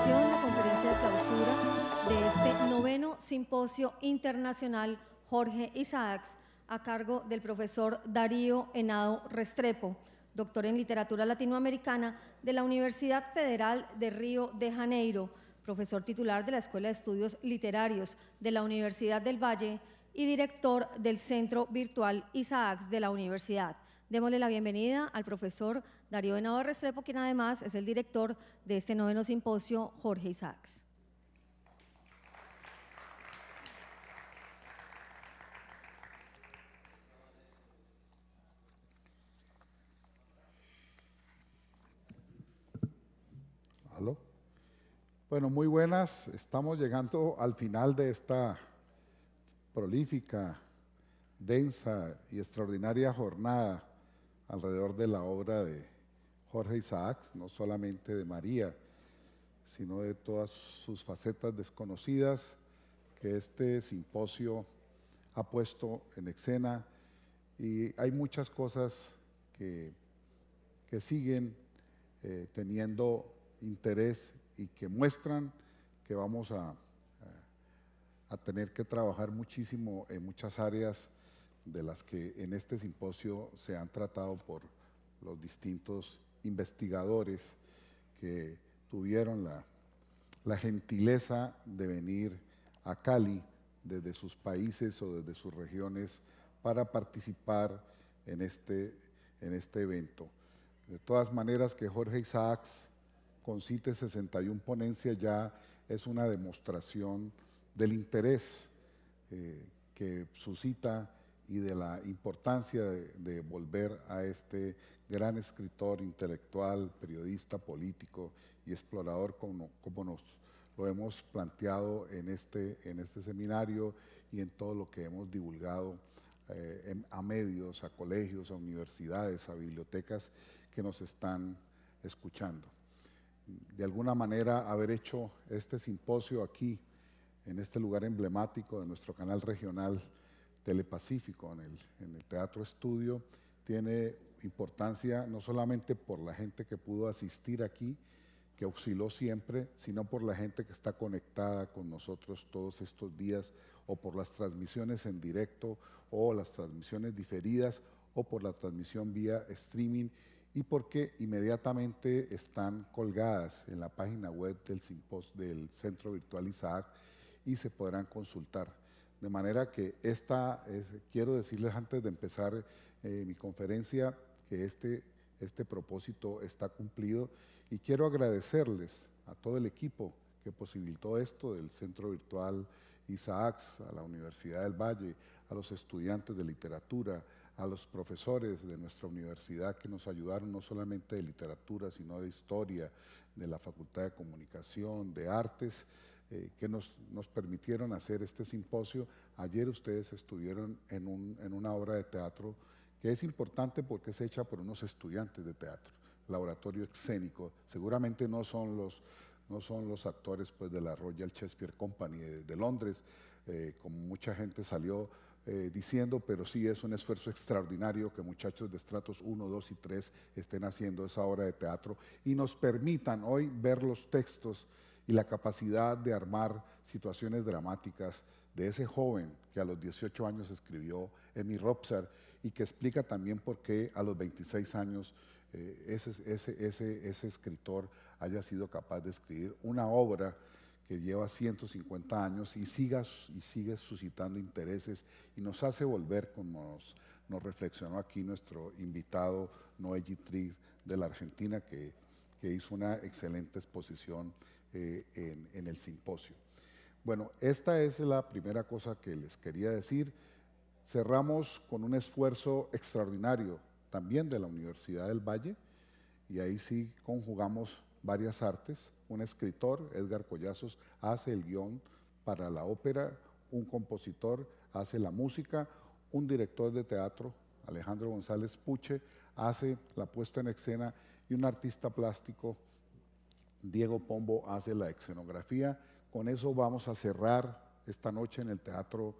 continuación la conferencia de clausura de este noveno Simposio Internacional Jorge Isaacs, a cargo del profesor Darío Henao Restrepo, doctor en Literatura Latinoamericana de la Universidad Federal de Río de Janeiro, profesor titular de la Escuela de Estudios Literarios de la Universidad del Valle y director del Centro Virtual Isaacs de la universidad. Démosle la bienvenida al profesor Darío Henao Restrepo, quien además es el director de este noveno simposio Jorge Isaacs. ¿Aló? Bueno, muy buenas. Estamos llegando al final de esta prolífica, densa y extraordinaria jornada alrededor de la obra de Jorge Isaacs, no solamente de María, sino de todas sus facetas desconocidas que este simposio ha puesto en escena, y hay muchas cosas que siguen teniendo interés y que muestran que vamos a tener que trabajar muchísimo en muchas áreas de las que en este simposio se han tratado por los distintos investigadores que tuvieron la gentileza de venir a Cali desde sus países o desde sus regiones para participar en este evento. De todas maneras, que Jorge Isaacs concite 61 ponencias ya es una demostración del interés que suscita y de la importancia de volver a este gran escritor, intelectual, periodista, político y explorador como nos lo hemos planteado en este seminario y en todo lo que hemos divulgado a medios, a colegios, a universidades, a bibliotecas que nos están escuchando. De alguna manera, haber hecho este simposio aquí, en este lugar emblemático de nuestro canal regional Telepacífico, en el Teatro Estudio, tiene importancia no solamente por la gente que pudo asistir aquí, que osciló siempre, sino por la gente que está conectada con nosotros todos estos días, o por las transmisiones en directo, o las transmisiones diferidas, o por la transmisión vía streaming, y porque inmediatamente están colgadas en la página web del Centro Virtual Isaac y se podrán consultar. De manera que quiero decirles antes de empezar mi conferencia que este propósito está cumplido, y quiero agradecerles a todo el equipo que posibilitó esto del Centro Virtual Isaacs, a la Universidad del Valle, a los estudiantes de literatura, a los profesores de nuestra universidad que nos ayudaron no solamente de literatura, sino de historia, de la Facultad de Comunicación, de Artes, que nos permitieron hacer este simposio. Ayer ustedes estuvieron en una obra de teatro que es importante porque es hecha por unos estudiantes de teatro, laboratorio escénico. Seguramente no son los actores pues, de la Royal Shakespeare Company de Londres, como mucha gente salió diciendo, pero sí es un esfuerzo extraordinario que muchachos de estratos 1, 2 y 3 estén haciendo esa obra de teatro y nos permitan hoy ver los textos y la capacidad de armar situaciones dramáticas de ese joven que a los 18 años escribió Emmy Robsart, y que explica también por qué a los 26 años ese escritor haya sido capaz de escribir una obra que lleva 150 años y sigue suscitando intereses y nos hace volver, como nos reflexionó aquí nuestro invitado Noé Gitrig de la Argentina, que hizo una excelente exposición en el simposio. Bueno, esta es la primera cosa que les quería decir. Cerramos con un esfuerzo extraordinario también de la Universidad del Valle, y ahí sí conjugamos varias artes. Un escritor, Edgar Collazos, hace el guión para la ópera, un compositor hace la música, un director de teatro, Alejandro González Puche, hace la puesta en escena, y un artista plástico, Diego Pombo, hace la escenografía. Con eso vamos a cerrar esta noche en el Teatro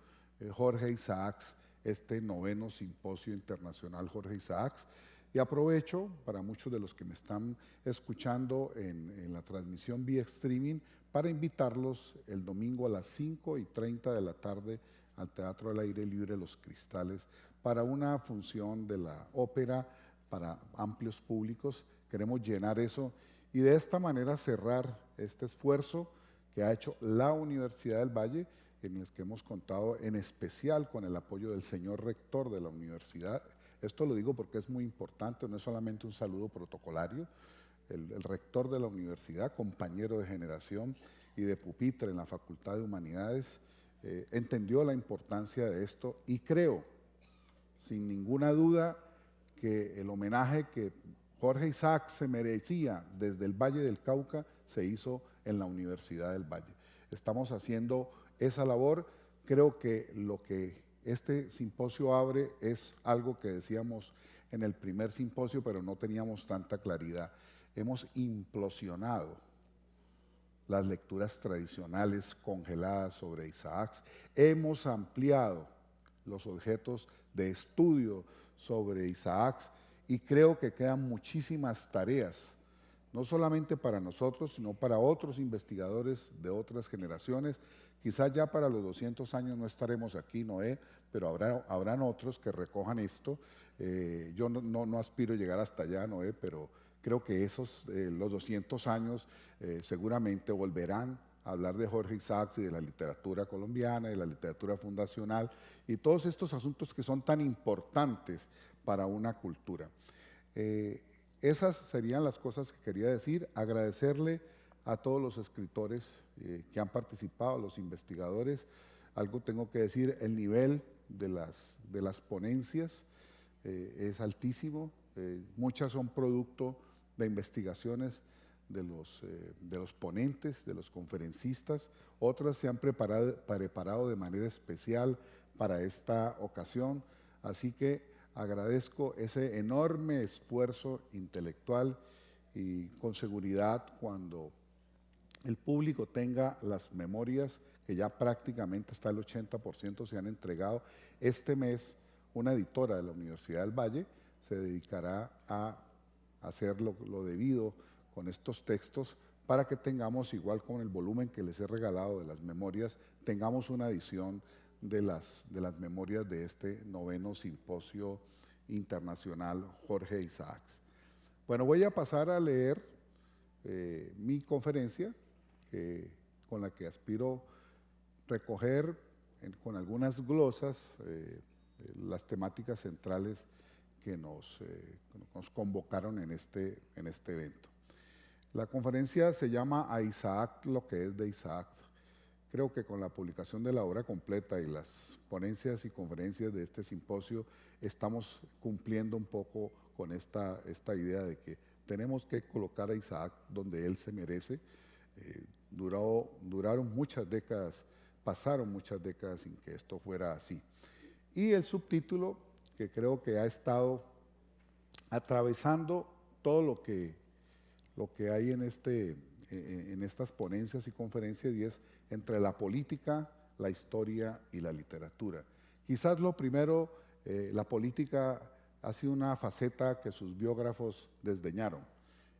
Jorge Isaacs, este noveno Simposio Internacional Jorge Isaacs. Y aprovecho para muchos de los que me están escuchando en la transmisión vía streaming para invitarlos el domingo a las 5:30 de la tarde al Teatro al Aire Libre Los Cristales para una función de la ópera para amplios públicos. Queremos llenar eso y de esta manera cerrar este esfuerzo que ha hecho la Universidad del Valle, en el que hemos contado en especial con el apoyo del señor rector de la universidad. Esto lo digo porque es muy importante, no es solamente un saludo protocolario. El rector de la universidad, compañero de generación y de pupitre en la Facultad de Humanidades, entendió la importancia de esto y creo, sin ninguna duda, que el homenaje que Jorge Isaac se merecía desde el Valle del Cauca se hizo en la Universidad del Valle. Estamos haciendo esa labor. Creo que lo que este simposio abre es algo que decíamos en el primer simposio, pero no teníamos tanta claridad. Hemos implosionado las lecturas tradicionales congeladas sobre Isaac, hemos ampliado los objetos de estudio sobre Isaac y creo que quedan muchísimas tareas, no solamente para nosotros, sino para otros investigadores de otras generaciones. Quizás ya para los 200 años no estaremos aquí, Noé, pero habrán otros que recojan esto. Yo no aspiro a llegar hasta allá, Noé, pero creo que los 200 años seguramente volverán a hablar de Jorge Isaac y de la literatura colombiana, de la literatura fundacional y todos estos asuntos que son tan importantes para una cultura. Esas serían las cosas que quería decir. Agradecerle a todos los escritores que han participado, los investigadores. Algo tengo que decir, el nivel de las ponencias es altísimo. Muchas son producto de investigaciones de los ponentes, de los conferencistas. Otras se han preparado de manera especial para esta ocasión. Así que agradezco ese enorme esfuerzo intelectual y con seguridad cuando el público tenga las memorias, que ya prácticamente está el 80% se han entregado. Este mes una editora de la Universidad del Valle se dedicará a hacer lo debido con estos textos para que tengamos, igual con el volumen que les he regalado de las memorias, tengamos una edición de las memorias de este 9º Simposio Internacional Jorge Isaac. Bueno, voy a pasar a leer mi conferencia, con la que aspiro recoger con algunas glosas las temáticas centrales que nos convocaron en este evento. La conferencia se llama A Isaac, lo que es de Isaac. Creo que con la publicación de la obra completa y las ponencias y conferencias de este simposio estamos cumpliendo un poco con esta idea de que tenemos que colocar a Isaac donde él se merece. Duraron muchas décadas, pasaron muchas décadas sin que esto fuera así. Y el subtítulo, que creo que ha estado atravesando todo lo que hay en estas ponencias y conferencias, y es entre la política, la historia y la literatura. Quizás lo primero, la política ha sido una faceta que sus biógrafos desdeñaron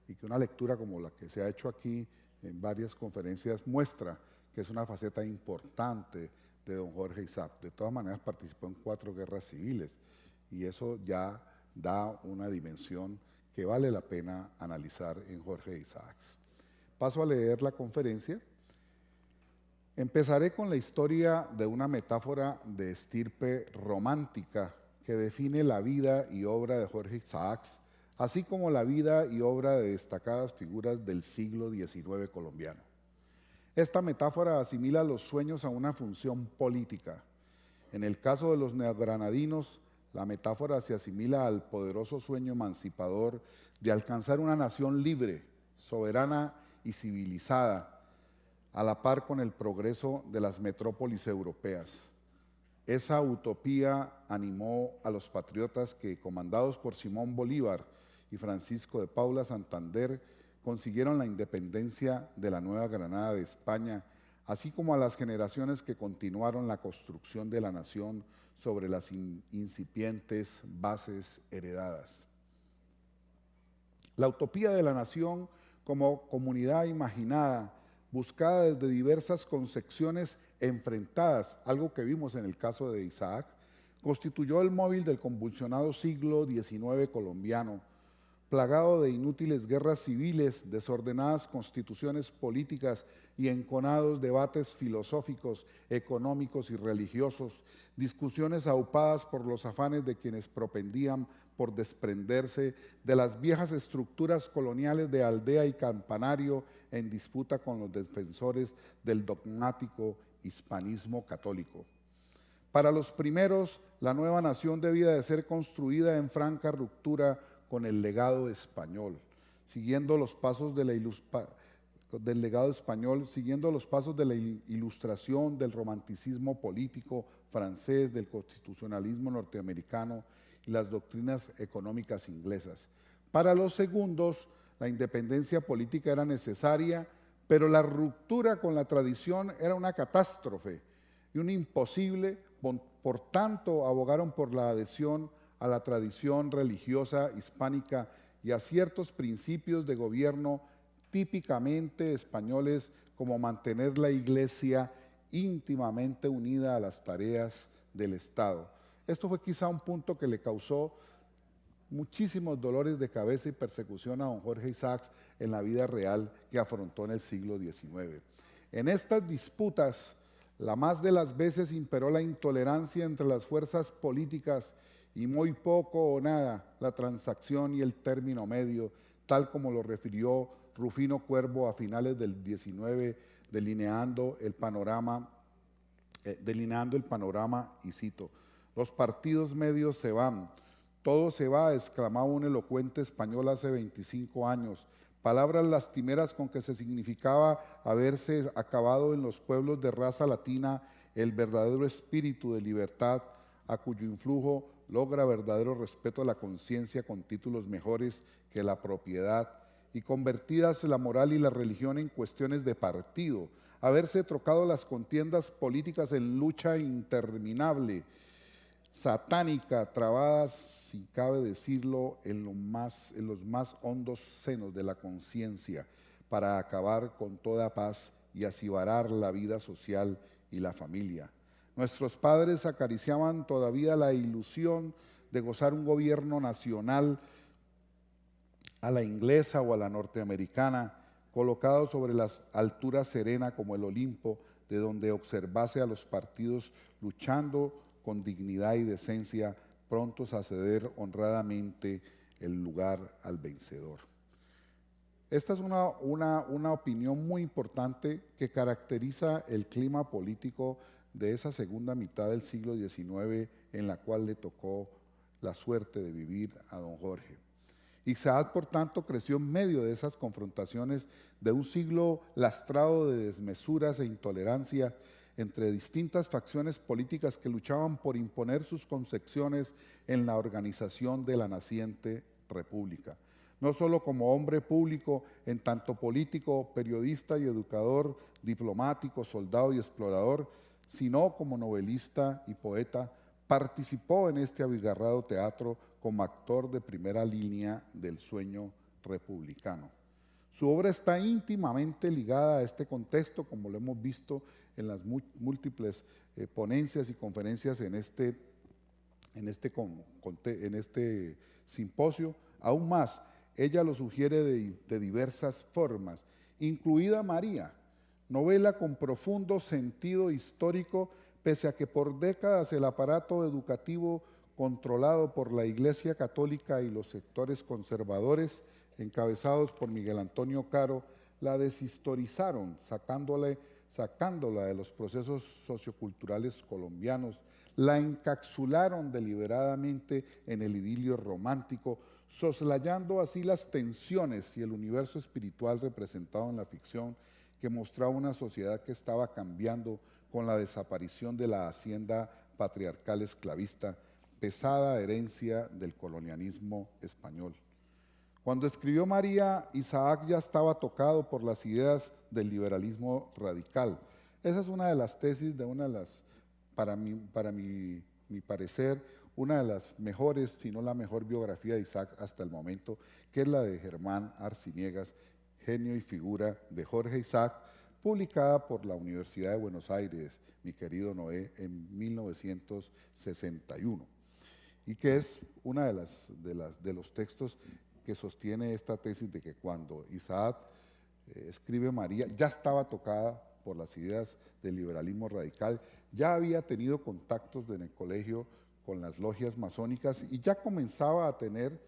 y que una lectura como la que se ha hecho aquí en varias conferencias muestra que es una faceta importante de don Jorge Isaac. De todas maneras participó en 4 guerras civiles y eso ya da una dimensión que vale la pena analizar en Jorge Isaac. Paso a leer la conferencia. Empezaré con la historia de una metáfora de estirpe romántica que define la vida y obra de Jorge Isaac, así como la vida y obra de destacadas figuras del siglo XIX colombiano. Esta metáfora asimila los sueños a una función política. En el caso de los neogranadinos, la metáfora se asimila al poderoso sueño emancipador de alcanzar una nación libre, soberana y civilizada, a la par con el progreso de las metrópolis europeas. Esa utopía animó a los patriotas que, comandados por Simón Bolívar y Francisco de Paula Santander, consiguieron la independencia de la Nueva Granada de España, así como a las generaciones que continuaron la construcción de la nación sobre las incipientes bases heredadas. La utopía de la nación como comunidad imaginada, buscada desde diversas concepciones enfrentadas, algo que vimos en el caso de Isaac, constituyó el móvil del convulsionado siglo XIX colombiano, plagado de inútiles guerras civiles, desordenadas constituciones políticas y enconados debates filosóficos, económicos y religiosos, discusiones aupadas por los afanes de quienes propendían por desprenderse de las viejas estructuras coloniales de aldea y campanario en disputa con los defensores del dogmático hispanismo católico. Para los primeros, la nueva nación debía de ser construida en franca ruptura con el legado español, siguiendo los pasos de la ilustración, del romanticismo político francés, del constitucionalismo norteamericano y las doctrinas económicas inglesas. Para los segundos, la independencia política era necesaria, pero la ruptura con la tradición era una catástrofe y un imposible. Por tanto, abogaron por la adhesión a la tradición religiosa hispánica y a ciertos principios de gobierno típicamente españoles, como mantener la Iglesia íntimamente unida a las tareas del Estado. Esto fue quizá un punto que le causó muchísimos dolores de cabeza y persecución a don Jorge Isaacs en la vida real que afrontó en el siglo XIX. En estas disputas, la más de las veces imperó la intolerancia entre las fuerzas políticas y muy poco o nada la transacción y el término medio, tal como lo refirió Rufino Cuervo a finales del XIX, delineando el panorama, y cito: «Los partidos medios se van, todo se va», exclamaba un elocuente español hace 25 años, palabras lastimeras con que se significaba haberse acabado en los pueblos de raza latina el verdadero espíritu de libertad, a cuyo influjo logra verdadero respeto a la conciencia con títulos mejores que la propiedad, y convertidas la moral y la religión en cuestiones de partido, haberse trocado las contiendas políticas en lucha interminable, satánica, trabadas, si cabe decirlo, en los más hondos senos de la conciencia, para acabar con toda paz y acibarar la vida social y la familia. Nuestros padres acariciaban todavía la ilusión de gozar un gobierno nacional a la inglesa o a la norteamericana, colocado sobre las alturas serena como el Olimpo, de donde observase a los partidos luchando con dignidad y decencia, prontos a ceder honradamente el lugar al vencedor. Esta es una opinión muy importante que caracteriza el clima político de esa segunda mitad del siglo XIX, en la cual le tocó la suerte de vivir a don Jorge. Isaac, por tanto, creció en medio de esas confrontaciones de un siglo lastrado de desmesuras e intolerancia entre distintas facciones políticas que luchaban por imponer sus concepciones en la organización de la naciente república. No solo como hombre público, en tanto político, periodista y educador, diplomático, soldado y explorador, sino como novelista y poeta, participó en este abigarrado teatro como actor de primera línea del sueño republicano. Su obra está íntimamente ligada a este contexto, como lo hemos visto en las múltiples ponencias y conferencias en este simposio. Aún más, ella lo sugiere de diversas formas, incluida María, novela con profundo sentido histórico, pese a que por décadas el aparato educativo controlado por la Iglesia Católica y los sectores conservadores, encabezados por Miguel Antonio Caro, la deshistorizaron, sacándola de los procesos socioculturales colombianos, la encapsularon deliberadamente en el idilio romántico, soslayando así las tensiones y el universo espiritual representado en la ficción, que mostraba una sociedad que estaba cambiando con la desaparición de la hacienda patriarcal esclavista, pesada herencia del colonialismo español. Cuando escribió María, Isaac ya estaba tocado por las ideas del liberalismo radical. Esa es una de las tesis de para mi parecer, una de las mejores, si no la mejor biografía de Isaac hasta el momento, que es la de Germán Arciniegas, Genio y figura de Jorge Isaac, publicada por la Universidad de Buenos Aires, mi querido Noé, en 1961, y que es una de los textos que sostiene esta tesis de que cuando Isaac escribe María, ya estaba tocada por las ideas del liberalismo radical, ya había tenido contactos en el colegio con las logias masónicas y ya comenzaba a tener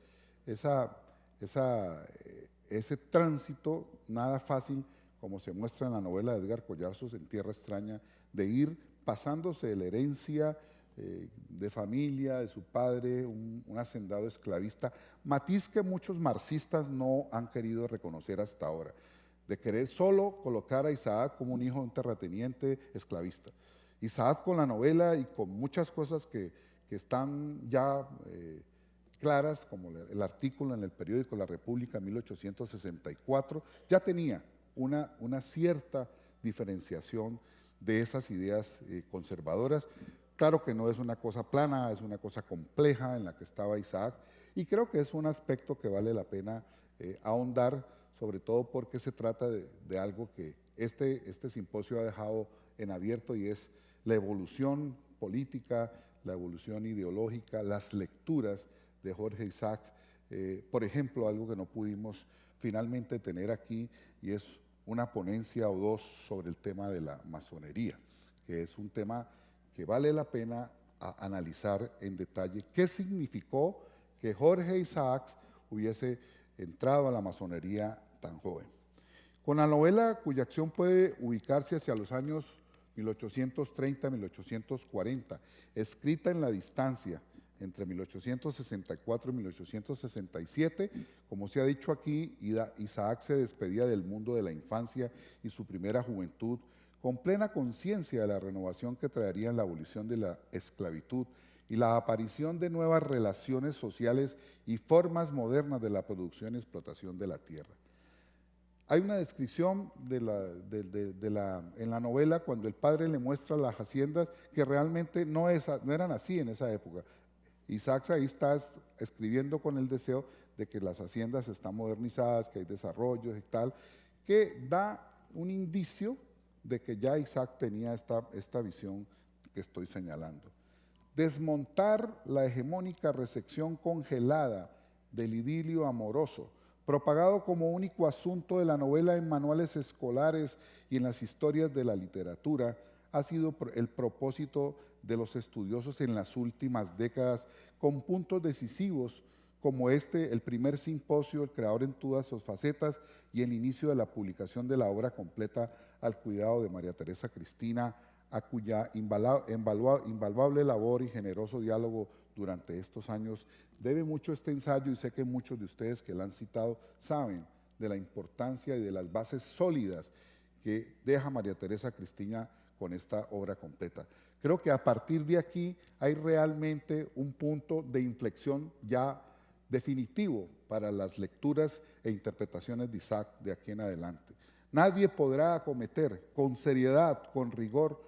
ese tránsito nada fácil, como se muestra en la novela de Edgar Collazos, En Tierra Extraña, de ir pasándose de la herencia de familia, de su padre, un hacendado esclavista, matiz que muchos marxistas no han querido reconocer hasta ahora, de querer solo colocar a Isaac como un hijo de un terrateniente esclavista. Isaac con la novela y con muchas cosas que están ya claras, como el artículo en el periódico La República en 1864, ya tenía una cierta diferenciación de esas ideas conservadoras. Claro que no es una cosa plana, es una cosa compleja en la que estaba Isaac, y creo que es un aspecto que vale la pena ahondar, sobre todo porque se trata de algo que este simposio ha dejado en abierto, y es la evolución política, la evolución ideológica, las lecturas de Jorge Isaac. Por ejemplo, algo que no pudimos finalmente tener aquí, y es una ponencia o dos sobre el tema de la masonería, que es un tema que vale la pena analizar en detalle qué significó que Jorge Isaac hubiese entrado a la masonería tan joven. Con la novela, cuya acción puede ubicarse hacia los años 1830-1840, escrita en la distancia entre 1864 y 1867, como se ha dicho aquí, Isaac se despedía del mundo de la infancia y su primera juventud con plena conciencia de la renovación que traerían la abolición de la esclavitud y la aparición de nuevas relaciones sociales y formas modernas de la producción y explotación de la tierra. Hay una descripción en la novela cuando el padre le muestra las haciendas que realmente no eran así en esa época. Isaac ahí está escribiendo con el deseo de que las haciendas están modernizadas, que hay desarrollos y tal, que da un indicio de que ya Isaac tenía esta visión que estoy señalando. Desmontar la hegemónica recepción congelada del idilio amoroso, propagado como único asunto de la novela en manuales escolares y en las historias de la literatura, ha sido el propósito de los estudiosos en las últimas décadas, con puntos decisivos como el primer simposio, El creador en todas sus facetas, y el inicio de la publicación de la obra completa al cuidado de María Teresa Cristina, a cuya invaluable labor y generoso diálogo durante estos años debe mucho este ensayo, y sé que muchos de ustedes que la han citado saben de la importancia y de las bases sólidas que deja María Teresa Cristina con esta obra completa. Creo que a partir de aquí hay realmente un punto de inflexión ya definitivo para las lecturas e interpretaciones de Isaac de aquí en adelante. Nadie podrá acometer con seriedad, con rigor,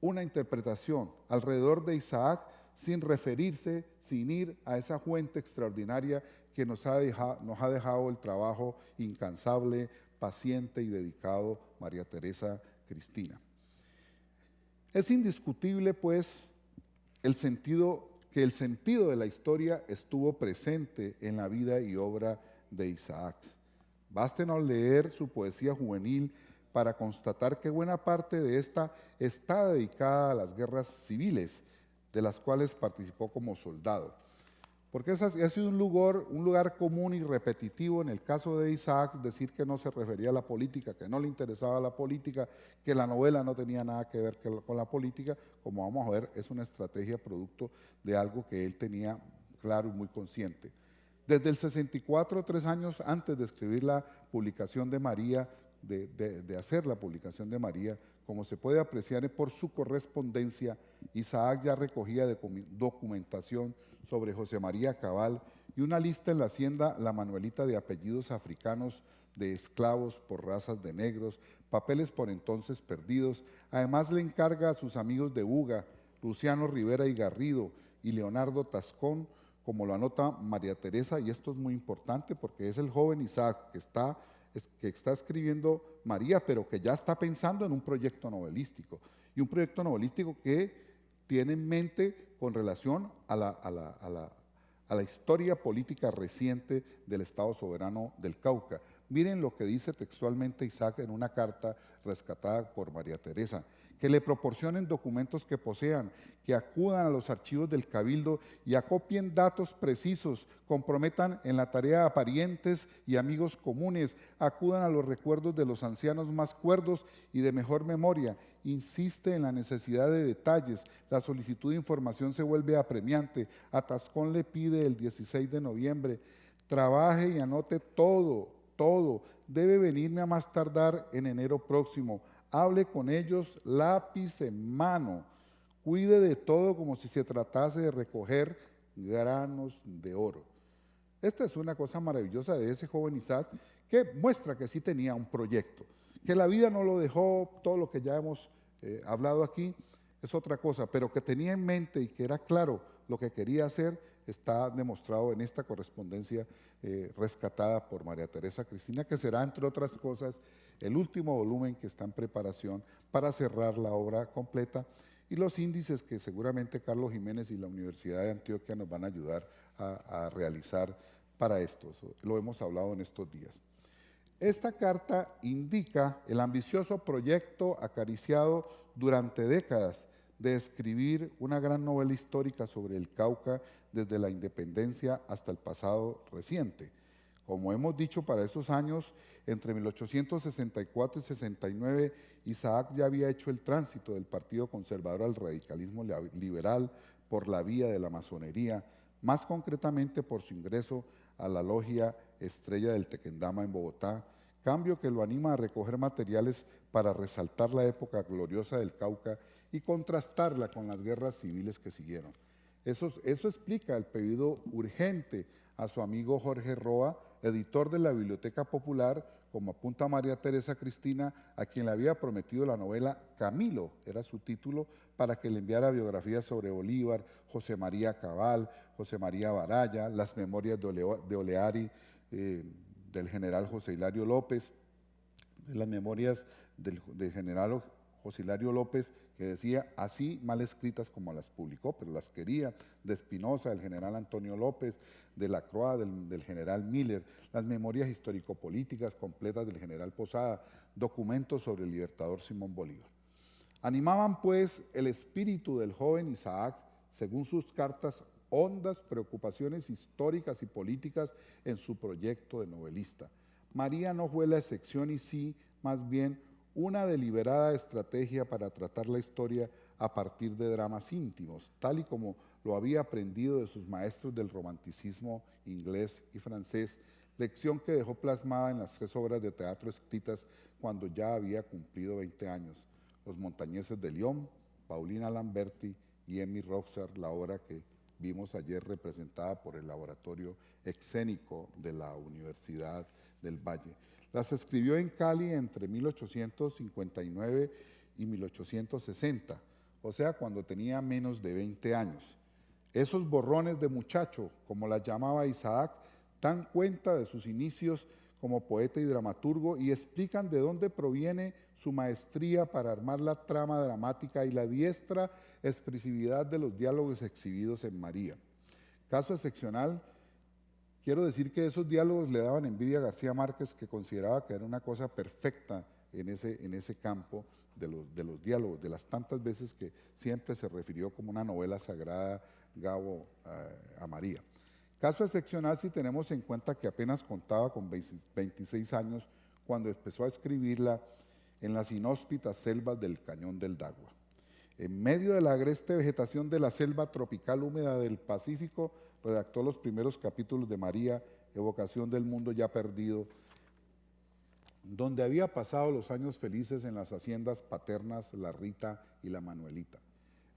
una interpretación alrededor de Isaac sin referirse, sin ir a esa fuente extraordinaria que nos ha dejado el trabajo incansable, paciente y dedicado María Teresa Cristina. Es indiscutible, pues, que el sentido de la historia estuvo presente en la vida y obra de Isaac. Bástenos leer su poesía juvenil para constatar que buena parte de esta está dedicada a las guerras civiles, de las cuales participó como soldado. Porque ha sido un lugar común y repetitivo en el caso de Isaac decir que no se refería a la política, que no le interesaba la política, que la novela no tenía nada que ver con la política. Como vamos a ver, es una estrategia producto de algo que él tenía claro y muy consciente. Desde el 64, 3 años antes de escribir la publicación de María, de hacer la publicación de María, como se puede apreciar por su correspondencia, Isaac ya recogía documentación sobre José María Cabal y una lista en la hacienda La Manuelita de apellidos africanos de esclavos por razas de negros, papeles por entonces perdidos. Además le encarga a sus amigos de Uga, Luciano Rivera y Garrido, y Leonardo Tascón, como lo anota María Teresa, y esto es muy importante porque es el joven Isaac que está escribiendo María, pero que ya está pensando en un proyecto novelístico, y un proyecto novelístico que tiene en mente con relación a la historia política reciente del Estado soberano del Cauca. Miren lo que dice textualmente Isaac en una carta rescatada por María Teresa: que le proporcionen documentos que posean, que acudan a los archivos del Cabildo y acopien datos precisos, comprometan en la tarea a parientes y amigos comunes, acudan a los recuerdos de los ancianos más cuerdos y de mejor memoria. Insiste en la necesidad de detalles, la solicitud de información se vuelve apremiante. A Tascón le pide el 16 de noviembre, trabaje y anote todo, debe venirme a más tardar en enero próximo. Hable con ellos lápiz en mano, cuide de todo como si se tratase de recoger granos de oro. Esta es una cosa maravillosa de ese joven Isaac, que muestra que sí tenía un proyecto, que la vida no lo dejó, todo lo que ya hemos hablado aquí es otra cosa, pero que tenía en mente y que era claro lo que quería hacer, está demostrado en esta correspondencia rescatada por María Teresa Cristina, que será, entre otras cosas, el último volumen que está en preparación para cerrar la obra completa, y los índices que seguramente Carlos Jiménez y la Universidad de Antioquia nos van a ayudar a realizar para esto. Eso lo hemos hablado en estos días. Esta carta indica el ambicioso proyecto acariciado durante décadas de escribir una gran novela histórica sobre el Cauca desde la independencia hasta el pasado reciente. Como hemos dicho, para esos años, entre 1864 y 69, Isaac ya había hecho el tránsito del Partido Conservador al radicalismo liberal por la vía de la masonería, más concretamente por su ingreso a la logia Estrella del Tequendama en Bogotá, cambio que lo anima a recoger materiales para resaltar la época gloriosa del Cauca y contrastarla con las guerras civiles que siguieron. Eso explica el pedido urgente a su amigo Jorge Roa, editor de la Biblioteca Popular, como apunta María Teresa Cristina, a quien le había prometido la novela Camilo, era su título, para que le enviara biografías sobre Bolívar, José María Cabal, José María Baraya, las memorias de Oleari, del general José Hilario López, las memorias del general José Hilario López, que decía así mal escritas como las publicó, pero las quería, de Espinosa, del general Antonio López, de Lacroix, del general Miller, las memorias histórico-políticas completas del general Posada, documentos sobre el libertador Simón Bolívar. Animaban pues el espíritu del joven Isaac, según sus cartas, hondas preocupaciones históricas y políticas en su proyecto de novelista. María no fue la excepción y sí, más bien, una deliberada estrategia para tratar la historia a partir de dramas íntimos, tal y como lo había aprendido de sus maestros del romanticismo inglés y francés, lección que dejó plasmada en las 3 obras de teatro escritas cuando ya había cumplido 20 años, Los montañeses de Lyon, Paulina Lamberti y Emmy Roxar, la obra que vimos ayer representada por el Laboratorio Escénico de la Universidad del Valle. Las escribió en Cali entre 1859 y 1860, o sea, cuando tenía menos de 20 años. Esos borrones de muchacho, como las llamaba Isaac, dan cuenta de sus inicios como poeta y dramaturgo y explican de dónde proviene su maestría para armar la trama dramática y la diestra expresividad de los diálogos exhibidos en María. Caso excepcional, quiero decir que esos diálogos le daban envidia a García Márquez, que consideraba que era una cosa perfecta en ese campo de los diálogos, de las tantas veces que siempre se refirió como una novela sagrada Gabo a María. Caso excepcional si tenemos en cuenta que apenas contaba con 26 años cuando empezó a escribirla en las inhóspitas selvas del Cañón del Dagua. En medio de la agreste vegetación de la selva tropical húmeda del Pacífico, redactó los primeros capítulos de María, evocación del mundo ya perdido, donde había pasado los años felices en las haciendas paternas La Rita y La Manuelita.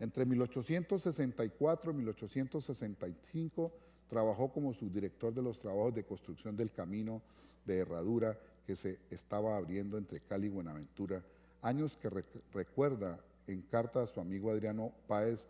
Entre 1864 y 1865 trabajó como subdirector de los trabajos de construcción del camino de herradura que se estaba abriendo entre Cali y Buenaventura, años que recuerda en carta a su amigo Adriano Páez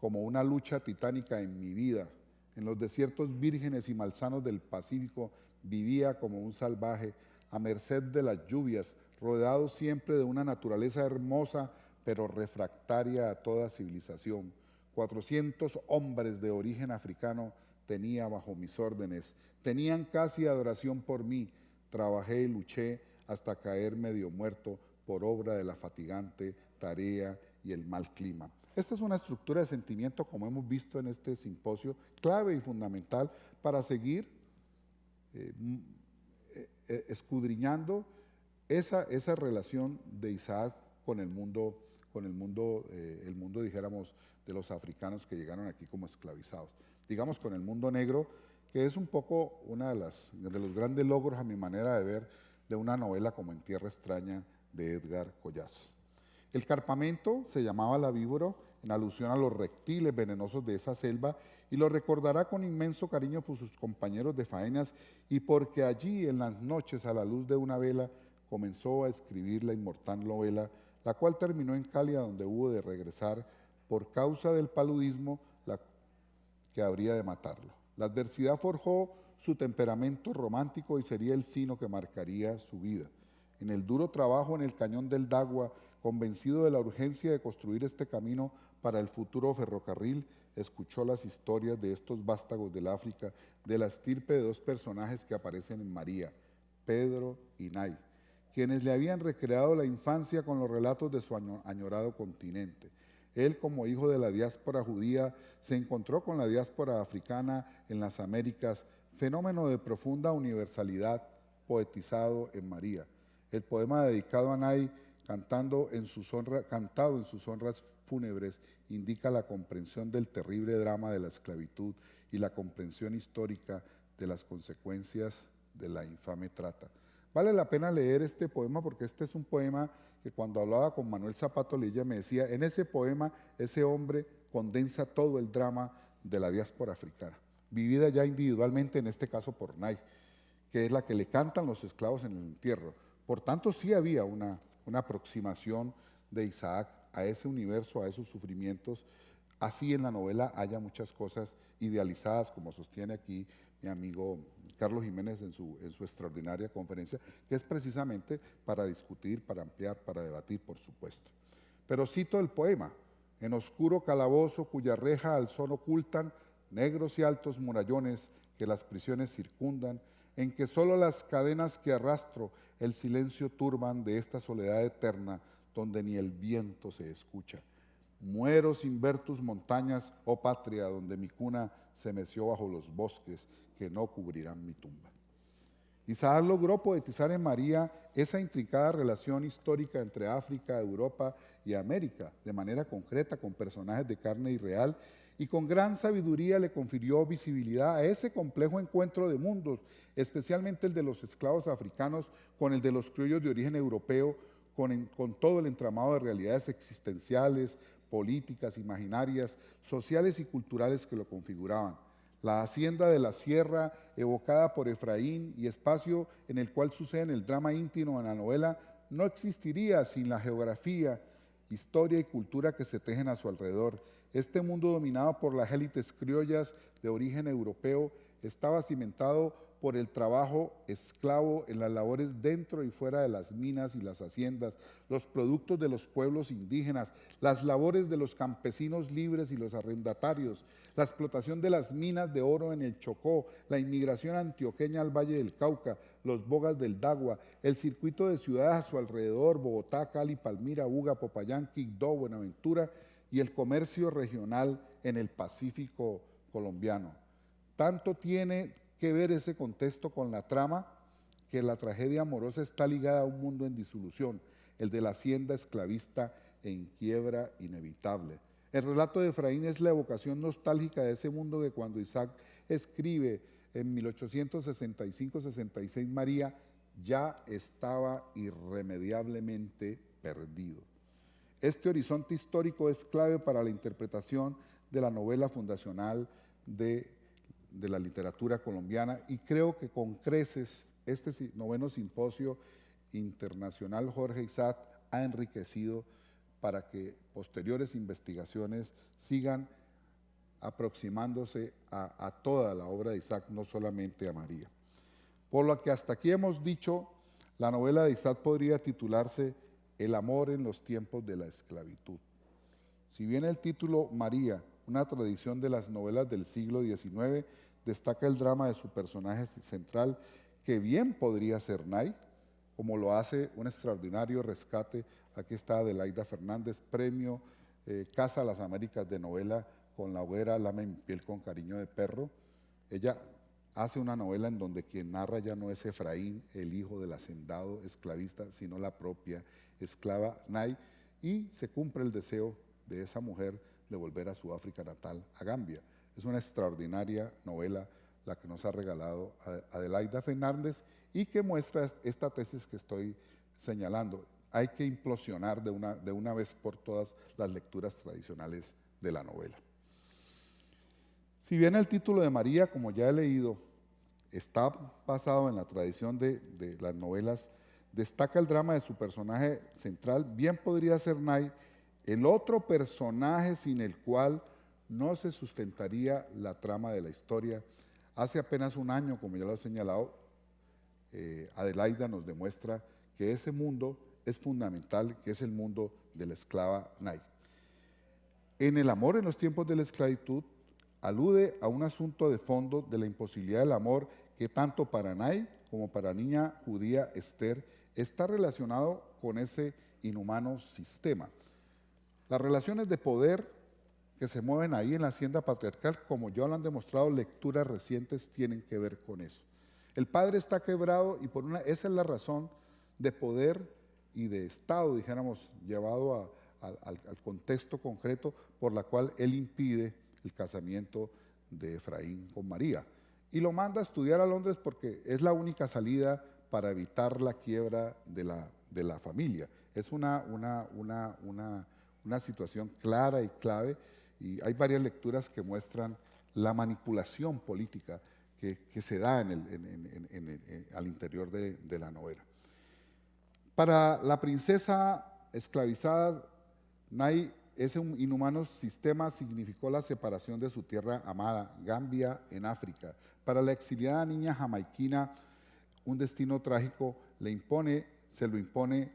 como una lucha titánica en mi vida. En los desiertos vírgenes y malsanos del Pacífico vivía como un salvaje, a merced de las lluvias, rodeado siempre de una naturaleza hermosa, pero refractaria a toda civilización. 400 hombres de origen africano tenía bajo mis órdenes. Tenían casi adoración por mí. Trabajé y luché hasta caer medio muerto por obra de la fatigante tarea y el mal clima. Esta es una estructura de sentimiento, como hemos visto en este simposio, clave y fundamental para seguir escudriñando esa relación de Isaac con el mundo, dijéramos, de los africanos que llegaron aquí como esclavizados. Digamos, con el mundo negro, que es un poco uno de los grandes logros, a mi manera de ver, de una novela como En Tierra Extraña, de Edgar Collazos. El carpamento se llamaba la víbora, en alusión a los reptiles venenosos de esa selva, y lo recordará con inmenso cariño por sus compañeros de faenas y porque allí, en las noches, a la luz de una vela, comenzó a escribir la inmortal novela, la cual terminó en Cali, a donde hubo de regresar por causa del paludismo que habría de matarlo. La adversidad forjó su temperamento romántico y sería el sino que marcaría su vida. En el duro trabajo en el cañón del Dagua, convencido de la urgencia de construir este camino para el futuro ferrocarril, escuchó las historias de estos vástagos del África, de la estirpe de dos personajes que aparecen en María, Pedro y Nay, quienes le habían recreado la infancia con los relatos de su añorado continente. Él, como hijo de la diáspora judía, se encontró con la diáspora africana en las Américas, fenómeno de profunda universalidad poetizado en María. El poema dedicado a Nay, cantado en sus honras fúnebres, indica la comprensión del terrible drama de la esclavitud y la comprensión histórica de las consecuencias de la infame trata. Vale la pena leer este poema porque este es un poema que cuando hablaba con Manuel Zapato Lilla me decía, en ese poema ese hombre condensa todo el drama de la diáspora africana, vivida ya individualmente, en este caso por Nay, que es la que le cantan los esclavos en el entierro. Por tanto, sí había una aproximación de Isaac a ese universo, a esos sufrimientos. Así en la novela haya muchas cosas idealizadas, como sostiene aquí mi amigo Carlos Jiménez en su extraordinaria conferencia, que es precisamente para discutir, para ampliar, para debatir, por supuesto. Pero cito el poema: en oscuro calabozo cuya reja al sol ocultan negros y altos murallones que las prisiones circundan, en que solo las cadenas que arrastro el silencio turban de esta soledad eterna donde ni el viento se escucha. Muero sin ver tus montañas, oh patria, donde mi cuna se meció bajo los bosques que no cubrirán mi tumba. Isaac logró poetizar en María esa intricada relación histórica entre África, Europa y América, de manera concreta, con personajes de carne y real, y con gran sabiduría le confirió visibilidad a ese complejo encuentro de mundos, especialmente el de los esclavos africanos con el de los criollos de origen europeo, con todo el entramado de realidades existenciales, políticas, imaginarias, sociales y culturales que lo configuraban. La hacienda de la sierra, evocada por Efraín, y espacio en el cual sucede el drama íntimo de la novela, no existiría sin la geografía, historia y cultura que se tejen a su alrededor. Este mundo dominado por las élites criollas de origen europeo estaba cimentado por el trabajo esclavo en las labores dentro y fuera de las minas y las haciendas, los productos de los pueblos indígenas, las labores de los campesinos libres y los arrendatarios, la explotación de las minas de oro en el Chocó, la inmigración antioqueña al Valle del Cauca, los bogas del Dagua, el circuito de ciudades a su alrededor, Bogotá, Cali, Palmira, Buga, Popayán, Quibdó, Buenaventura, y el comercio regional en el Pacífico colombiano. Tanto tiene que ver ese contexto con la trama que la tragedia amorosa está ligada a un mundo en disolución, el de la hacienda esclavista en quiebra inevitable. El relato de Efraín es la evocación nostálgica de ese mundo que cuando Isaac escribe en 1865-66 María ya estaba irremediablemente perdido. Este horizonte histórico es clave para la interpretación de la novela fundacional de la literatura colombiana, y creo que con creces este noveno simposio internacional Jorge Isaac ha enriquecido para que posteriores investigaciones sigan aproximándose a toda la obra de Isaac, no solamente a María. Por lo que hasta aquí hemos dicho, la novela de Isaac podría titularse El amor en los tiempos de la esclavitud. Si bien el título María, una tradición de las novelas del siglo XIX, destaca el drama de su personaje central, que bien podría ser Nay, como lo hace un extraordinario rescate. Aquí está Adelaida Fernández, premio Casa a las Américas de novela con la hoguera Lame mi piel con cariño de perro. Ella hace una novela en donde quien narra ya no es Efraín, el hijo del hacendado esclavista, sino la propia esclava Nay, y se cumple el deseo de esa mujer de volver a su África natal, a Gambia. Es una extraordinaria novela la que nos ha regalado Adelaida Fernández y que muestra esta tesis que estoy señalando. Hay que implosionar de una vez por todas las lecturas tradicionales de la novela. Si bien el título de María, como ya he leído, está basado en la tradición de las novelas, destaca el drama de su personaje central, bien podría ser Nay, el otro personaje sin el cual no se sustentaría la trama de la historia. Hace apenas un año, como ya lo he señalado, Adelaida nos demuestra que ese mundo es fundamental, que es el mundo de la esclava Nay. En El amor en los tiempos de la esclavitud, alude a un asunto de fondo de la imposibilidad del amor que tanto para Nay como para la niña judía Esther está relacionado con ese inhumano sistema. Las relaciones de poder que se mueven ahí en la hacienda patriarcal, como ya lo han demostrado lecturas recientes, tienen que ver con eso. El padre está quebrado y esa es la razón de poder y de Estado, dijéramos, llevado al contexto concreto por la cual él impide el casamiento de Efraín con María. Y lo manda a estudiar a Londres porque es la única salida para evitar la quiebra de la familia. Es una situación clara y clave, y hay varias lecturas que muestran la manipulación política que se da al interior de la novela. Para la princesa esclavizada, Nay, ese inhumano sistema significó la separación de su tierra amada, Gambia, en África. Para la exiliada niña jamaiquina, un destino trágico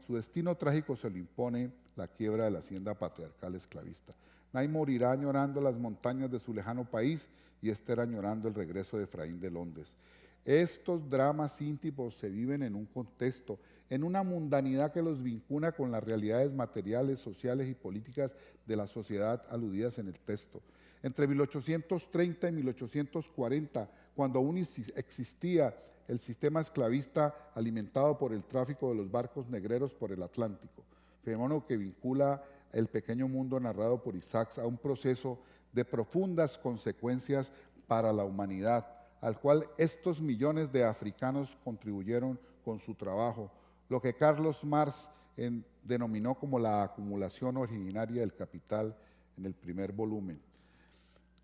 su destino trágico se lo impone la quiebra de la hacienda patriarcal esclavista. Nay morirá añorando las montañas de su lejano país y Esther añorando el regreso de Efraín de Londres. Estos dramas íntimos se viven en un contexto, en una mundanidad que los vincula con las realidades materiales, sociales y políticas de la sociedad aludidas en el texto. Entre 1830 y 1840, cuando aún existía el sistema esclavista alimentado por el tráfico de los barcos negreros por el Atlántico, fenómeno que vincula el pequeño mundo narrado por Isaac a un proceso de profundas consecuencias para la humanidad, al cual estos millones de africanos contribuyeron con su trabajo, lo que Carlos Marx denominó como la acumulación originaria del capital en el primer volumen.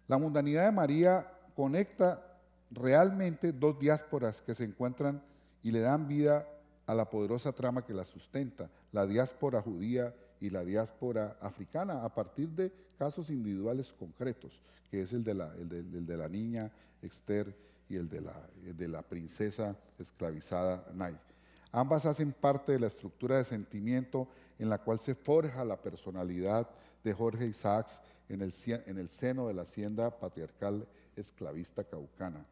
La mundanidad de María conecta realmente dos diásporas que se encuentran y le dan vida a la poderosa trama que la sustenta, la diáspora judía y la diáspora africana, a partir de casos individuales concretos, que es el de la niña Esther y el de la princesa esclavizada Nay. Ambas hacen parte de la estructura de sentimiento en la cual se forja la personalidad de Jorge Isaacs en el seno de la hacienda patriarcal esclavista caucana.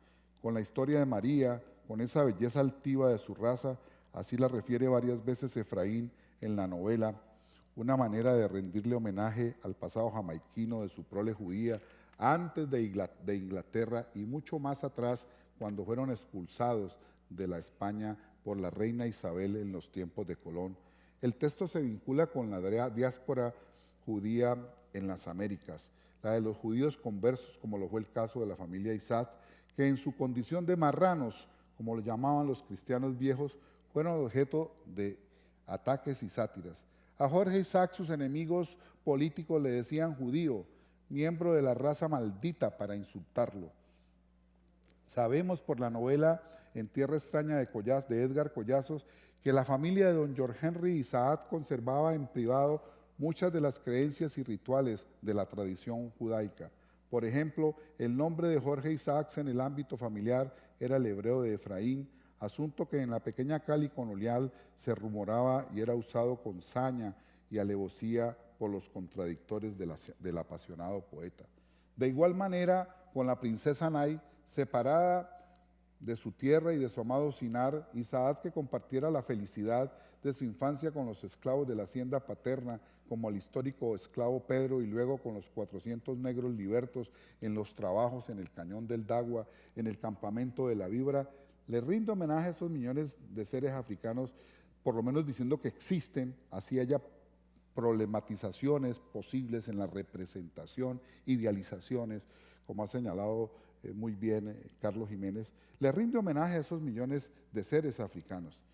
Con la historia de María, con esa belleza altiva de su raza, así la refiere varias veces Efraín en la novela, una manera de rendirle homenaje al pasado jamaiquino de su prole judía antes de Inglaterra y mucho más atrás, cuando fueron expulsados de la España por la reina Isabel en los tiempos de Colón. El texto se vincula con la diáspora judía en las Américas, la de los judíos conversos, como lo fue el caso de la familia Isaac, que en su condición de marranos, como lo llamaban los cristianos viejos, fueron objeto de ataques y sátiras. A Jorge Isaac sus enemigos políticos le decían judío, miembro de la raza maldita, para insultarlo. Sabemos por la novela En tierra extraña de Edgar Collazos que la familia de don George Henry Isaac conservaba en privado muchas de las creencias y rituales de la tradición judaica. Por ejemplo, el nombre de Jorge Isaacs en el ámbito familiar era el hebreo de Efraín, asunto que en la pequeña Cali colonial se rumoraba y era usado con saña y alevosía por los contradictores del apasionado poeta. De igual manera, con la princesa Nay, separada de su tierra y de su amado Sinar, Isaac, que compartiera la felicidad de su infancia con los esclavos de la hacienda paterna, como el histórico esclavo Pedro, y luego con los 400 negros libertos en los trabajos en el cañón del Dagua, en el campamento de la Víbora, le rinde homenaje a esos millones de seres africanos, por lo menos diciendo que existen, así haya problematizaciones posibles en la representación, idealizaciones, como ha señalado muy bien Carlos Jiménez, le rinde homenaje a esos millones de seres africanos.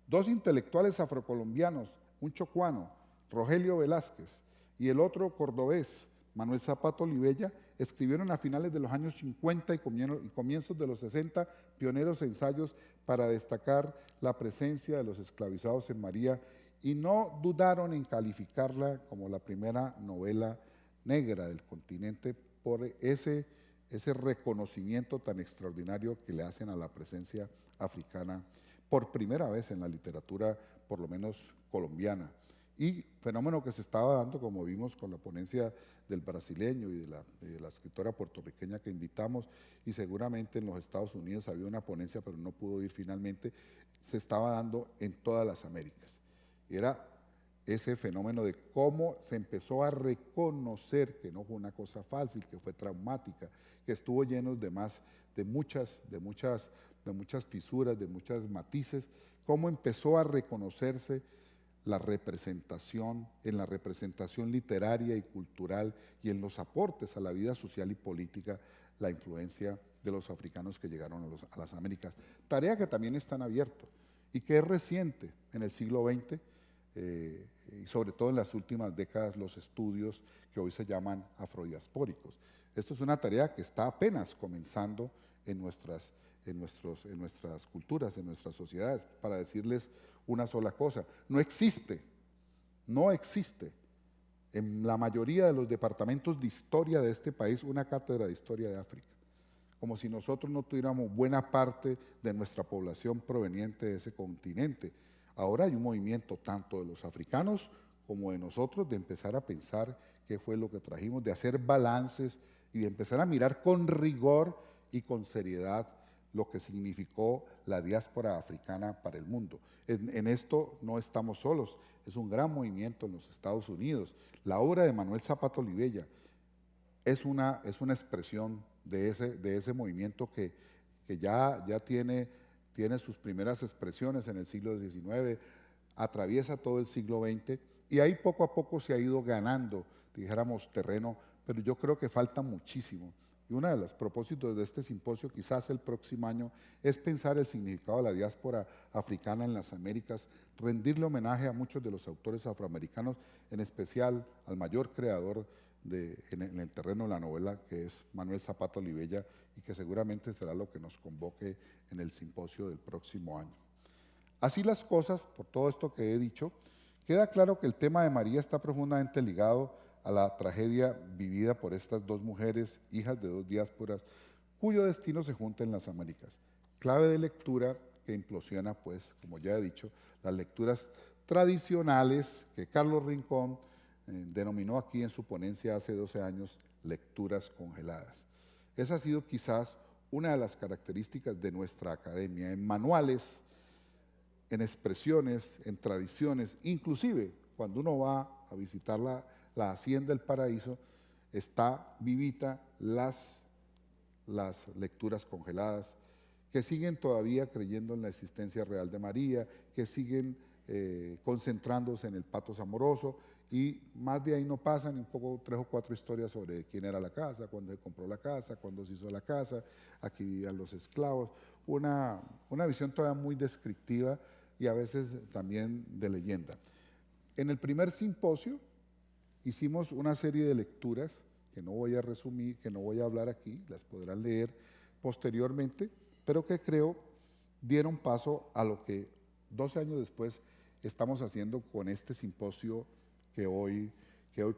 Dos intelectuales afrocolombianos, un chocuano, Rogelio Velázquez, y el otro cordobés, Manuel Zapato Olivella, escribieron a finales de los años 50 y comienzos de los 60 pioneros ensayos para destacar la presencia de los esclavizados en María, y no dudaron en calificarla como la primera novela negra del continente por ese reconocimiento tan extraordinario que le hacen a la presencia africana por primera vez en la literatura, por lo menos colombiana. Y fenómeno que se estaba dando, como vimos con la ponencia del brasileño y de la escritora puertorriqueña que invitamos, y seguramente en los Estados Unidos había una ponencia, pero no pudo ir finalmente, se estaba dando en todas las Américas. Era ese fenómeno de cómo se empezó a reconocer que no fue una cosa fácil, que fue traumática, que estuvo lleno de muchas fisuras, de muchos matices, cómo empezó a reconocerse la representación, en la representación literaria y cultural y en los aportes a la vida social y política, la influencia de los africanos que llegaron a las Américas. Tarea que también está en abierto y que es reciente en el siglo XX, y sobre todo en las últimas décadas, los estudios que hoy se llaman afrodiaspóricos. Esto es una tarea que está apenas comenzando en nuestras culturas, en nuestras sociedades. Para decirles una sola cosa, no existe en la mayoría de los departamentos de historia de este país una cátedra de historia de África, como si nosotros no tuviéramos buena parte de nuestra población proveniente de ese continente. Ahora hay un movimiento tanto de los africanos como de nosotros de empezar a pensar qué fue lo que trajimos, de hacer balances y de empezar a mirar con rigor y con seriedad lo que significó la diáspora africana para el mundo. En esto no estamos solos, es un gran movimiento en los Estados Unidos. La obra de Manuel Zapato Olivella es una expresión de ese movimiento que ya tiene sus primeras expresiones en el siglo XIX, atraviesa todo el siglo XX y ahí poco a poco se ha ido ganando, dijéramos, terreno, pero yo creo que falta muchísimo. Y uno de los propósitos de este simposio, quizás el próximo año, es pensar el significado de la diáspora africana en las Américas, rendirle homenaje a muchos de los autores afroamericanos, en especial al mayor creador en el terreno de la novela, que es Manuel Zapato Olivella, y que seguramente será lo que nos convoque en el simposio del próximo año. Así las cosas, por todo esto que he dicho, queda claro que el tema de María está profundamente ligado a la tragedia vivida por estas dos mujeres, hijas de dos diásporas, cuyo destino se junta en las Américas. Clave de lectura que implosiona, pues, como ya he dicho, las lecturas tradicionales que Carlos Rincón denominó aquí en su ponencia hace 12 años, lecturas congeladas. Esa ha sido quizás una de las características de nuestra academia, en manuales, en expresiones, en tradiciones, inclusive cuando uno va a visitar la Hacienda del Paraíso, está vivita las lecturas congeladas, que siguen todavía creyendo en la existencia real de María, que siguen concentrándose en el pathos amoroso, y más de ahí no pasan, un poco 3 o 4 historias sobre quién era la casa, cuándo se compró la casa, cuándo se hizo la casa, aquí vivían los esclavos, una visión todavía muy descriptiva y a veces también de leyenda. En el primer simposio hicimos una serie de lecturas que no voy a resumir, que no voy a hablar aquí, las podrán leer posteriormente, pero que creo dieron paso a lo que 12 años después estamos haciendo con este simposio que hoy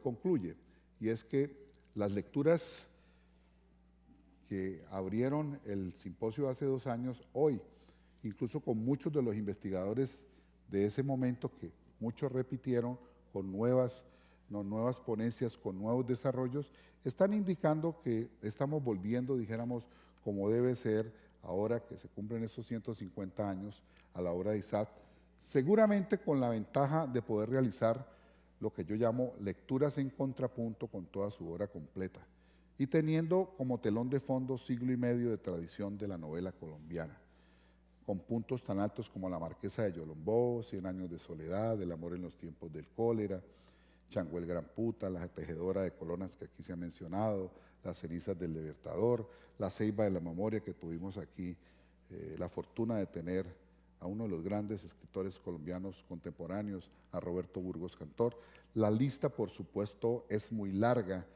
concluye. Y es que las lecturas que abrieron el simposio hace 2 años, hoy, incluso con muchos de los investigadores de ese momento, que muchos repitieron con nuevas ponencias, con nuevos desarrollos, están indicando que estamos volviendo, dijéramos, como debe ser ahora que se cumplen esos 150 años a la obra de Isaac, seguramente con la ventaja de poder realizar lo que yo llamo lecturas en contrapunto con toda su obra completa, y teniendo como telón de fondo siglo y medio de tradición de la novela colombiana, con puntos tan altos como La Marquesa de Yolombó, 100 años de soledad, El amor en los tiempos del cólera, Changó el Gran Puta, La tejedora de coronas que aquí se ha mencionado, Las cenizas del Libertador, La ceiba de la memoria, que tuvimos aquí la fortuna de tener a uno de los grandes escritores colombianos contemporáneos, a Roberto Burgos Cantor. La lista, por supuesto, es muy larga.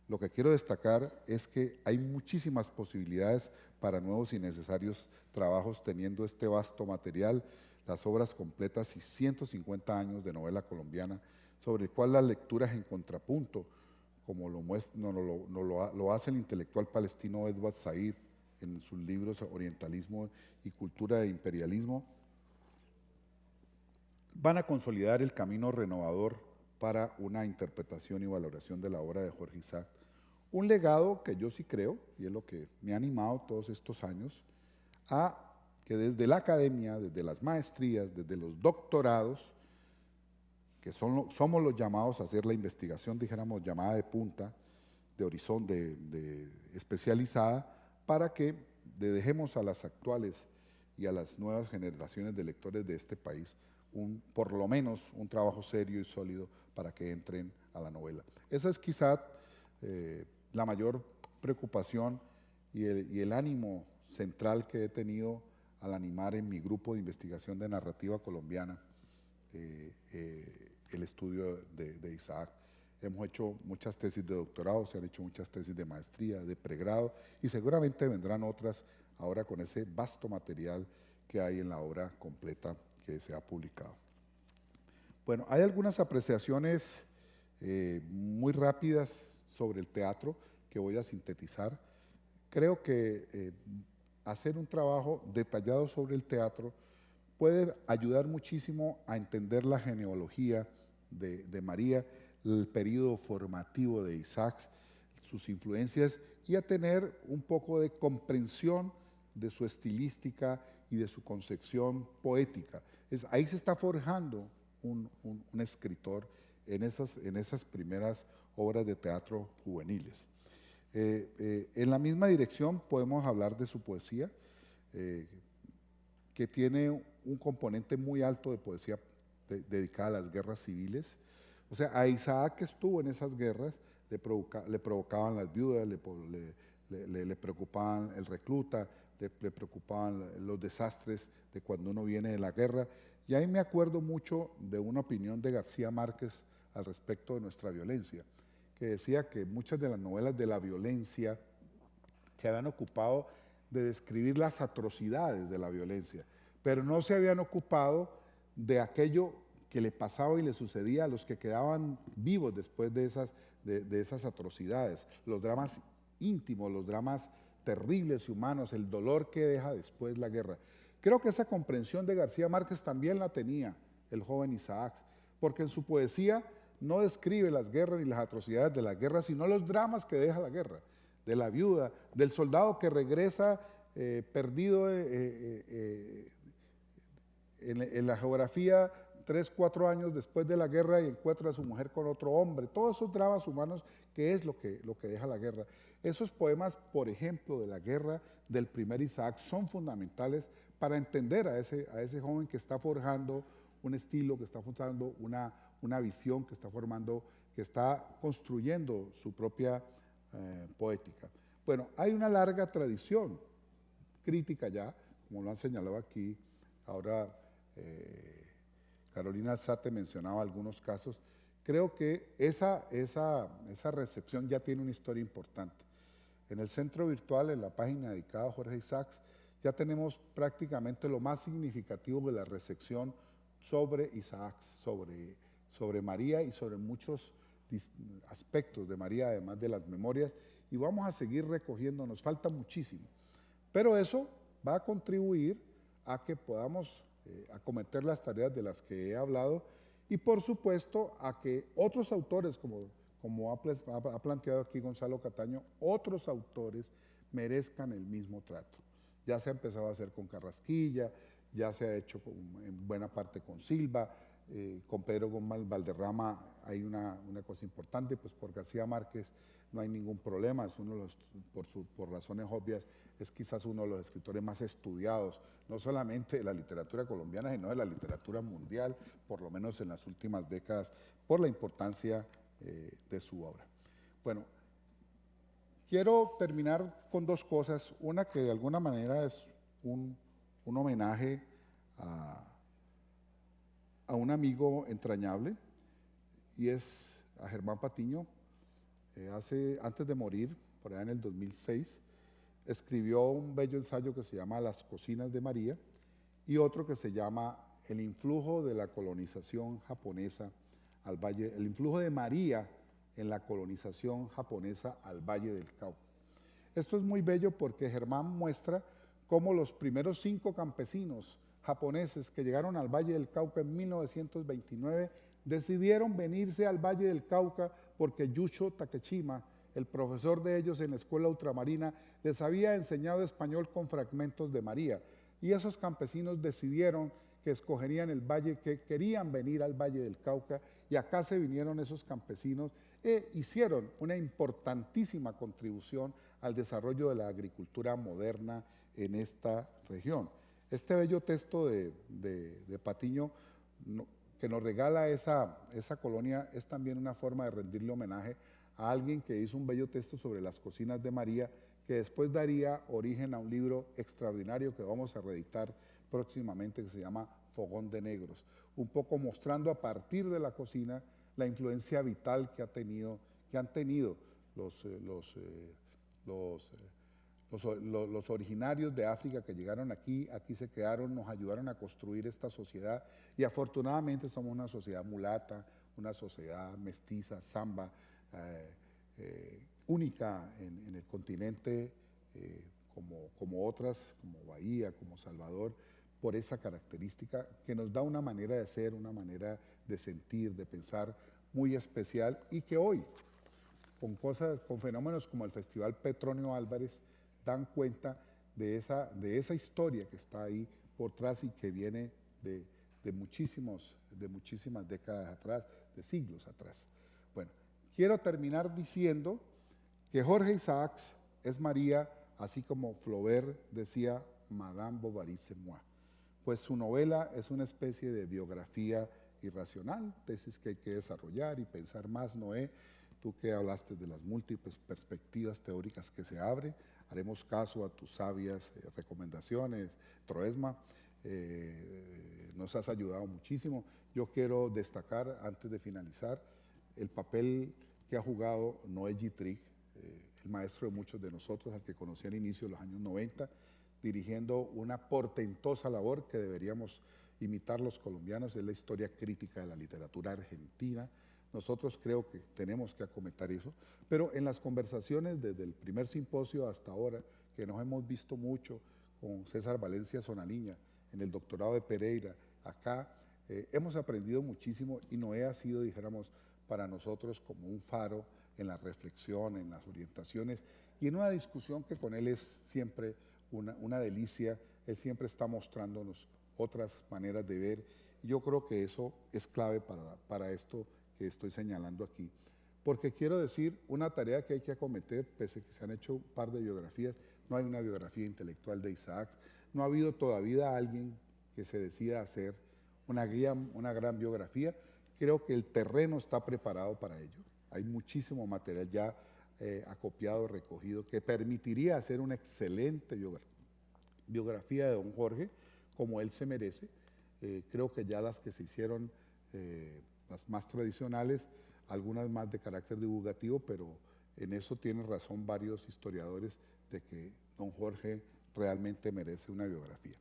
Lo que quiero destacar es que hay muchísimas posibilidades para nuevos y necesarios trabajos teniendo este vasto material, las obras completas y 150 años de novela colombiana, sobre el cual las lecturas en contrapunto, como lo hace el intelectual palestino Edward Said en sus libros Orientalismo y Cultura de Imperialismo, van a consolidar el camino renovador para una interpretación y valoración de la obra de Jorge Isaac. Un legado que yo sí creo, y es lo que me ha animado todos estos años, a que desde la academia, desde las maestrías, desde los doctorados, que somos los llamados a hacer la investigación, dijéramos, llamada de punta, de horizonte, de especializada, para que dejemos a las actuales y a las nuevas generaciones de lectores de este país por lo menos un trabajo serio y sólido para que entren a la novela. Esa es quizá la mayor preocupación y el ánimo central que he tenido al animar en mi grupo de investigación de narrativa colombiana el estudio de Isaac. Hemos hecho muchas tesis de doctorado, se han hecho muchas tesis de maestría, de pregrado, y seguramente vendrán otras ahora con ese vasto material que hay en la obra completa que se ha publicado. Bueno, hay algunas apreciaciones muy rápidas sobre el teatro que voy a sintetizar. Creo que hacer un trabajo detallado sobre el teatro puede ayudar muchísimo a entender la genealogía de María, el periodo formativo de Isaac, sus influencias, y a tener un poco de comprensión de su estilística y de su concepción poética. Ahí se está forjando un escritor en esas primeras obras de teatro juveniles. En la misma dirección podemos hablar de su poesía, que tiene un componente muy alto de poesía dedicada a las guerras civiles. O sea, a Isaac, que estuvo en esas guerras, le provocaban las viudas, le preocupaban el recluta, le preocupaban los desastres de cuando uno viene de la guerra. Y ahí me acuerdo mucho de una opinión de García Márquez al respecto de nuestra violencia, que decía que muchas de las novelas de la violencia se habían ocupado de describir las atrocidades de la violencia, pero no se habían ocupado de aquello que le pasaba y le sucedía a los que quedaban vivos después de esas atrocidades, los dramas íntimos, los dramas terribles y humanos, el dolor que deja después la guerra. Creo que esa comprensión de García Márquez también la tenía el joven Isaac, porque en su poesía no describe las guerras ni las atrocidades de la guerra, sino los dramas que deja la guerra, de la viuda, del soldado que regresa perdido en la geografía 3, 4 años después de la guerra y encuentra a su mujer con otro hombre. Todos esos dramas humanos que es lo que deja la guerra. Esos poemas, por ejemplo, de la guerra del primer Isaac, son fundamentales para entender a ese joven que está forjando un estilo, que está forjando una visión, que está construyendo su propia poética. Bueno, hay una larga tradición crítica ya, como lo han señalado aquí, ahora Carolina Alzate mencionaba algunos casos. Creo que esa recepción ya tiene una historia importante. En el centro virtual, en la página dedicada a Jorge Isaacs, ya tenemos prácticamente lo más significativo de la recepción sobre Isaac, sobre María y sobre muchos aspectos de María, además de las memorias, y vamos a seguir recogiendo, nos falta muchísimo. Pero eso va a contribuir a que podamos acometer las tareas de las que he hablado y por supuesto a que otros autores, como ha planteado aquí Gonzalo Cataño, otros autores merezcan el mismo trato. Ya se ha empezado a hacer con Carrasquilla, ya se ha hecho en buena parte con Silva, con Pedro Gómez Valderrama hay una cosa importante, pues por García Márquez no hay ningún problema, es uno de los, por razones obvias, es quizás uno de los escritores más estudiados, no solamente de la literatura colombiana, sino de la literatura mundial, por lo menos en las últimas décadas, por la importancia de su obra. Bueno, quiero terminar con dos cosas, una que de alguna manera es un homenaje a un amigo entrañable, y es a Germán Patiño. Antes de morir, por allá en el 2006, escribió un bello ensayo que se llama Las cocinas de María y otro que se llama El influjo de la colonización japonesa al Valle, el influjo de María en la colonización japonesa al Valle del Cauca. Esto es muy bello porque Germán muestra cómo los primeros 5 campesinos japoneses que llegaron al Valle del Cauca en 1929 decidieron venirse al Valle del Cauca porque Yucho Takeshima, el profesor de ellos en la escuela ultramarina, les había enseñado español con fragmentos de María. Y esos campesinos decidieron que escogerían el valle, que querían venir al Valle del Cauca, y acá se vinieron esos campesinos e hicieron una importantísima contribución al desarrollo de la agricultura moderna en esta región. Este bello texto de Patiño que nos regala esa colonia es también una forma de rendirle homenaje a alguien que hizo un bello texto sobre las cocinas de María, que después daría origen a un libro extraordinario que vamos a reeditar próximamente, que se llama Fogón de Negros, un poco mostrando a partir de la cocina la influencia vital que han tenido los originarios de África que llegaron aquí se quedaron, nos ayudaron a construir esta sociedad, y afortunadamente somos una sociedad mulata, una sociedad mestiza, samba, única en el continente, como otras, como Bahía, como Salvador, por esa característica que nos da una manera de ser, una manera de sentir, de pensar muy especial, y que hoy, con fenómenos como el Festival Petronio Álvarez, dan cuenta de esa historia que está ahí por atrás y que viene de muchísimas décadas atrás, de siglos atrás. Bueno, quiero terminar diciendo que Jorge Isaacs es María, así como Flaubert decía Madame Bovary c'est moi, pues su novela es una especie de biografía irracional, tesis que hay que desarrollar y pensar más. Noé, tú que hablaste de las múltiples perspectivas teóricas que se abren, haremos caso a tus sabias recomendaciones. Troesma, nos has ayudado muchísimo. Yo quiero destacar, antes de finalizar, el papel que ha jugado Noé Gitrig, el maestro de muchos de nosotros, al que conocí al inicio de los años 90, dirigiendo una portentosa labor que deberíamos imitar los colombianos, es la historia crítica de la literatura argentina. Nosotros creo que tenemos que acometer eso, pero en las conversaciones desde el primer simposio hasta ahora, que nos hemos visto mucho con César Valencia Sonaliña, en el doctorado de Pereira, acá hemos aprendido muchísimo, y Noé ha sido, dijéramos, para nosotros como un faro en la reflexión, en las orientaciones y en una discusión que con él es siempre una delicia. Él siempre está mostrándonos otras maneras de ver, y yo creo que eso es clave para esto que estoy señalando aquí, porque quiero decir, una tarea que hay que acometer, pese a que se han hecho un par de biografías, no hay una biografía intelectual de Isaacs, no ha habido todavía alguien que se decida hacer una gran biografía. Creo que el terreno está preparado para ello, hay muchísimo material ya acopiado, recogido, que permitiría hacer una excelente biografía de don Jorge, como él se merece. Creo que ya las que se hicieron, las más tradicionales, algunas más de carácter divulgativo, pero en eso tienen razón varios historiadores de que don Jorge realmente merece una biografía,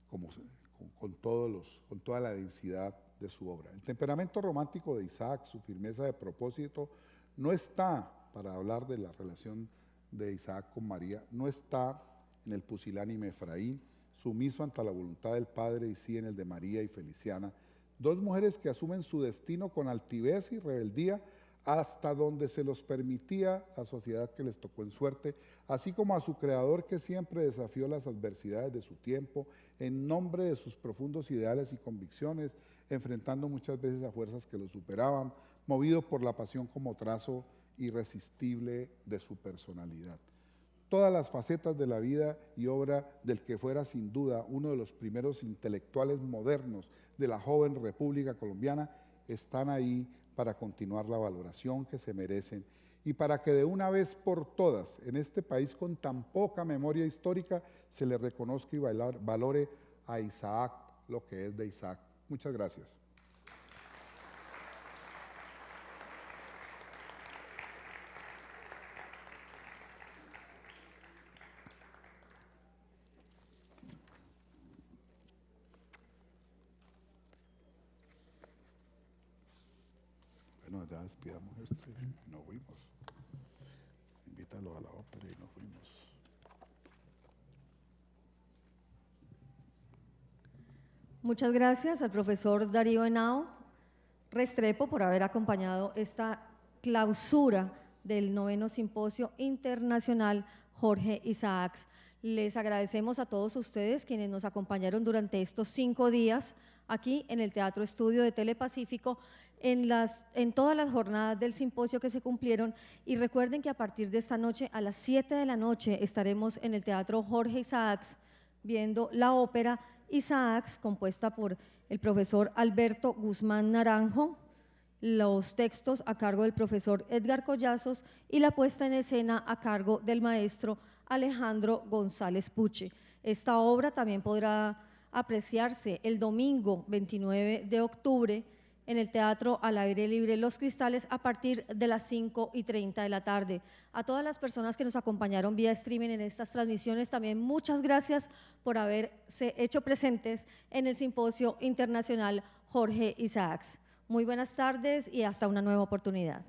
con toda la densidad de su obra. El temperamento romántico de Isaac, su firmeza de propósito, no está para hablar de la relación de Isaac con María no está en el pusilánime Efraín, sumiso ante la voluntad del Padre, y sí en el de María y Feliciana, dos mujeres que asumen su destino con altivez y rebeldía hasta donde se los permitía la sociedad que les tocó en suerte, así como a su creador que siempre desafió las adversidades de su tiempo en nombre de sus profundos ideales y convicciones, enfrentando muchas veces a fuerzas que lo superaban, movido por la pasión como trazo irresistible de su personalidad. Todas las facetas de la vida y obra del que fuera sin duda uno de los primeros intelectuales modernos de la joven República Colombiana están ahí para continuar la valoración que se merecen y para que de una vez por todas en este país con tan poca memoria histórica se le reconozca y valore a Isaac lo que es de Isaac. Muchas gracias. Bueno, ya despidamos y nos fuimos. Invítalo a la ópera y nos fuimos. Muchas gracias al profesor Darío Henao Restrepo por haber acompañado esta clausura del 9º Simposio Internacional Jorge Isaacs. Les agradecemos a todos ustedes quienes nos acompañaron durante estos 5 días aquí en el Teatro Estudio de Telepacífico, en todas las jornadas del simposio que se cumplieron, y recuerden que a partir de esta noche a las 7 de la noche estaremos en el Teatro Jorge Isaacs viendo la ópera Isaacs, compuesta por el profesor Alberto Guzmán Naranjo, los textos a cargo del profesor Edgar Collazos y la puesta en escena a cargo del maestro Alejandro González Puche. Esta obra también podrá apreciarse el domingo 29 de octubre en el Teatro al Aire Libre Los Cristales a partir de las 5:30 de la tarde. A todas las personas que nos acompañaron vía streaming en estas transmisiones, también muchas gracias por haberse hecho presentes en el Simposio Internacional Jorge Isaacs. Muy buenas tardes y hasta una nueva oportunidad.